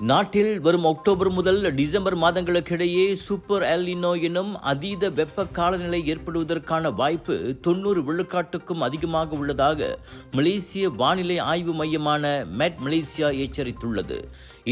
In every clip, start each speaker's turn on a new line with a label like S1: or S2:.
S1: நாட்டில் வரும் அக்டோபர் முதல் டிசம்பர் மாதங்களுக்கிடையே சூப்பர் எல் நினோ எனும் அதீத வெப்ப காலநிலை ஏற்படுவதற்கான வாய்ப்பு 90 விழுக்காட்டுக்கும் அதிகமாக உள்ளதாக மலேசிய வானிலை ஆய்வு மையமான மெட் மலேசியா எச்சரித்துள்ளது.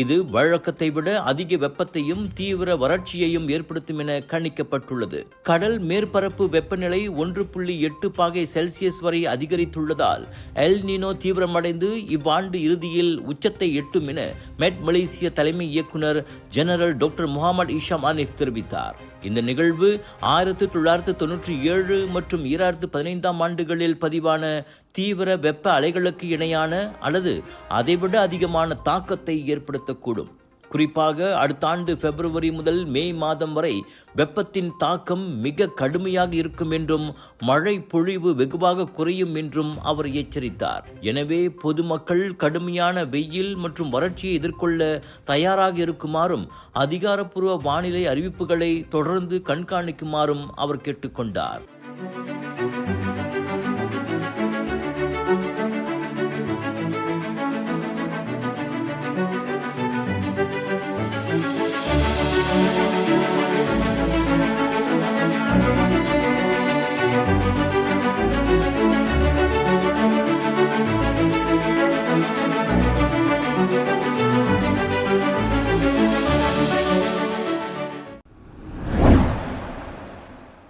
S1: இது வழக்கத்தை விட அதிக வெப்பத்தையும் தீவிர வறட்சியையும் ஏற்படுத்தும் என கணிக்கப்பட்டுள்ளது. கடல் மேற்பரப்பு வெப்பநிலை 1.8 பாகை செல்சியஸ் வரை அதிகரித்துள்ளதால் எல் நினோ தீவிரமடைந்து இவ்வாண்டு இறுதியில் உச்சத்தை எட்டும் என மெட் மலேசிய தலைமை இயக்குனர் general doctor Mohammed Hisham Hanif தெரிவித்தார். இந்த நிகழ்வு 1997 மற்றும் 2015 ஆண்டுகளில் பதிவான தீவிர வெப்ப அலைகளுக்கு இணையான அல்லது அதைவிட அதிகமான தாக்கத்தை ஏற்படுத்தக்கூடும். குறிப்பாக அடுத்த ஆண்டு பிப்ரவரி முதல் மே மாதம் வரை வெப்பத்தின் தாக்கம் மிக கடுமையாக இருக்கும் என்றும் மழை பொழிவு வெகுவாக குறையும் என்றும் அவர் எச்சரித்தார். எனவே பொதுமக்கள் கடுமையான வெயில் மற்றும் வறட்சியை எதிர்கொள்ள தயாராக இருக்குமாறும் அதிகாரப்பூர்வ வானிலை அறிவிப்புகளை தொடர்ந்து கண்காணிக்குமாறும் அவர் கேட்டுக்கொண்டார்.